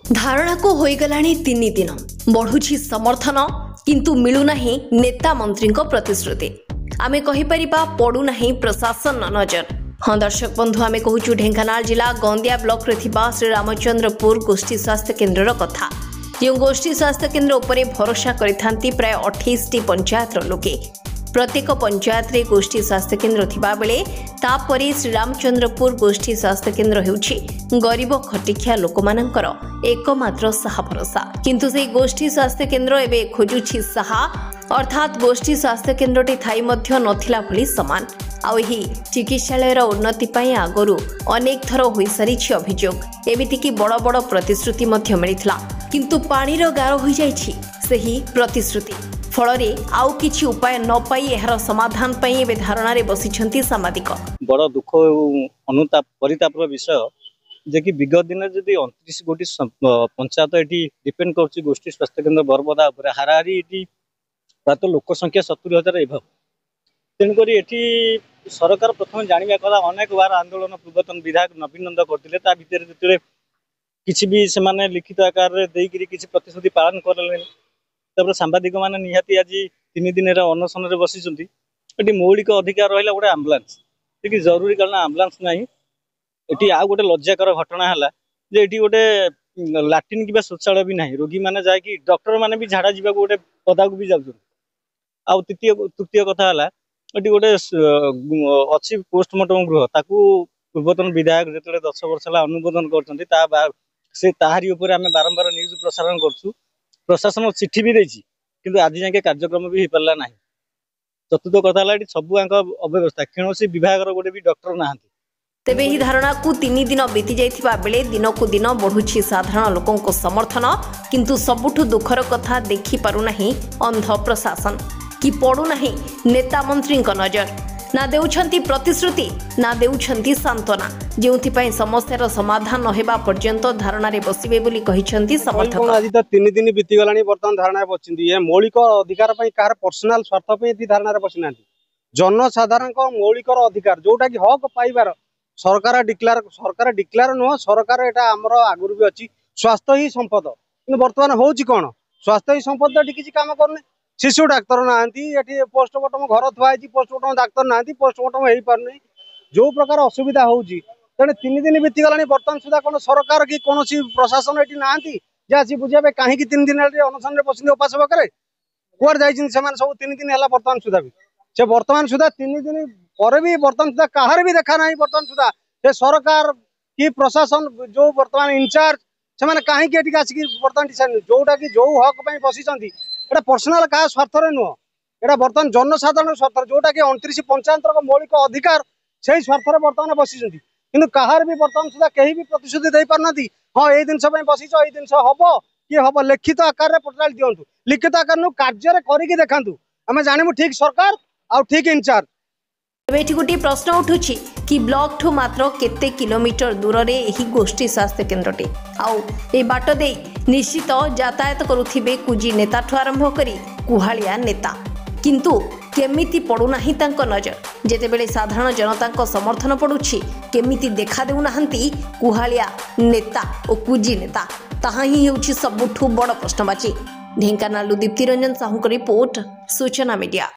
धारणा को होईगलाणी 3 दिन बढ़ुछि समर्थन किंतु मिलुना नेता मंत्री प्रतिश्रुति आमे कहिपरिबा पड़ुना प्रशासन नजर। हाँ दर्शक बंधु आमे कहूँ ढेंकानाल जिला गंदिया ब्लॉक रे थिबा श्री रामचंद्रपुर गोष्ठी स्वास्थ्य केन्द्र कथा जो गोष्ठी स्वास्थ्य केन्द्र उपरे भरोसा करिथांती प्राय 28 पंचायत लोके। प्रत्येक पंचायत रे गोष्ठी स्वास्थ्य केन्द्र थिबा बेले तापरे श्री रामचंद्रपुर गोष्ठी स्वास्थ्य केन्द्र हेउछि गरीब खटिखिया लोकमानंकर एकमात्र साहा भरोसा। किंतु से गोष्ठी स्वास्थ्य केन्द्र एबे खोजुछि साहा अर्थात गोष्ठी स्वास्थ्य केन्द्रटी थाई मध्य नथिला भली समान। आउ एही चिकित्सालयर उन्नति पई आगरु अनेक थर होई सारिछि अभियोग। एमिति कि बड़ बड़ प्रतिश्रुति मध्य मिलिथिला किंतु पानीर गार होई जाइछि सेही प्रतिश्रुति। फलरे आउ किछि उपाय न पाई एहर समाधान पई एबे धारणा रे बसिछंती सामाजिक। बड़ दुख अनुताप परितापर विषय जे कि विगत दिन जदि 29 गोटी पंचायत एटी डिपेंड करछि गोष्ठी स्वास्थ्य केन्द्र बरबदा ऊपर हाराहारी एटी प्रात लोक संख्या 70,000 एभव। तेणुक एटी सरकार प्रथम जानिबा कला अनेक बार आंदोलन पूर्वतन विधायक नवीन नंद करथिले ता भितर जते किछि भी से माने लिखित आकार रे देइकरी किछि प्रतिश्रुति पालन करले तब सांबादिक माने निहाती आज 3 दिन अनशन रे बसिचंती। एटी मौलिक अधिकार रहिला गोटे एम्बुलेंस कि जरूरी कारण एम्बुलेंस नाही। एटी आ गोटे लज्जाकर घटना हला जे एटी गोटे लैट्रिन किबा शौचालय भी नाही। रोगी माने जाय कि डॉक्टर माने भी झाड़ा जीवा गोटे पदा को भी जाउछन। आ तृतीय कथा हला एटी गोटे अछि पोस्टमार्टम गृह ताकू पूर्वतन विधायक जेतले 10 वर्ष हला अनुमोदन करछंती ता से ताहारी ऊपर आमे बारंबार न्यूज प्रसारण करछु। प्रशासन चिठी भी देछि किंतु आज जाके कार्यक्रम भी हिपरला नाही। चतुर्थ कथा हला एटी सबु आंक अव्यवस्था कौनसी विभाग गोटे भी डॉक्टर नाहांती। तेबे ही धारणा को 3 दिन बीती जाइथिबा बेले दिन को दिन बढ़ुछि साधारण लोकों को समर्थन किंतु सबुठु दुखर कथा देखि पारु नाही अंध प्रशासन कि पड़ू नाही नेता मंत्री नजर। ना देउछंती प्रतिश्रुति ना देउछंती सांत्वना जेउथिपाई समस्यार समाधान न हेबा पर्यंत धारणा रे बसिबे बोली कहिछंती समर्थक। आज तो 3 दिन बीती गलानी वर्तमान धारणा रे बसिंती ए मौलिक अधिकार पई कार पर्सनल स्वार्थ पई एती धारणा रे बसिनांती। जनसाधारण को मौलिक अधिकार जोटा कि हक पाइबार सरकार डिक्लेयर नुह सरकार एटा हमर आगुर भी अछि स्वास्थ्य ही संपद कि वर्तमान होउची कोन स्वास्थ्य ही संपद एटी किछि काम करने। शिशु डाक्तर नांती एटी पोस्टमार्टम घर थुआई पोस्टमार्टम डाक्तर नांती पोस्टमार्टम हेई पारनै जो प्रकार असुविधा होउची। तेने 3 दिन बीती गलानी वर्तमान सुधा कोन सरकार कि कोनोसी प्रशासन एटी नांती जे आसी बुझाबे काहे कि 3 दिन अनशन रे बसिन उपास बकरे कोर जाइछिन समान सब 3 दिन हला वर्तमान सुधा भी से वर्तमान सुधा 3 दिन पर भी वर्तमान सुधा काहर भी देखा नाही। वर्तमान सुधा से सरकार कि प्रशासन जो वर्तमान इंचार्ज से माने काहे कि एटी आसी वर्तमान डिसाइड जोटा कि जो हक पई बसिचंती एटा पर्सनल का स्वार्थ रे नुह एटा वर्तमान जनसाधारण स्वार्थ जोटा कि 29 पंचायत मौलिक अधिकार से स्वार्थ रे वर्तमान बसिचंती किंतु काहर भी वर्तमान सुधा कहीं भी प्रतिश्रुति दे पारनाती। हाँ ये जिनस बसिच ये जिनस हम कि हम लिखित आकार रे पोर्टाल दिंतु लिखित आकार कार्य करिकी देखांतु आमे जानबु ठीक सरकार आ ठीक इंचार्ज। एठी गोटे प्रश्न उठुछि कि ब्लॉक ठू मात्र केते किलोमीटर दूर रे एही गोष्ठी स्वास्थ्य केन्द्रटी आउ ए बाट दे निश्चित यातायात करुथिबे कुजी नेता ठू आरंभ करी कुहालिया नेता किंतु केमिति पड़ू नाही तांक नजर जेतेबेले साधारण जनता समर्थन पड़ुछि केमिति देखा देउ नाहंती कुहालिया नेता ओ कुजी नेता ताहा ही हेउछि सबुठू बड़ प्रश्नवाची। ढेंकानालु दीप्ति रंजन साहू रिपोर्ट सूचना मीडिया।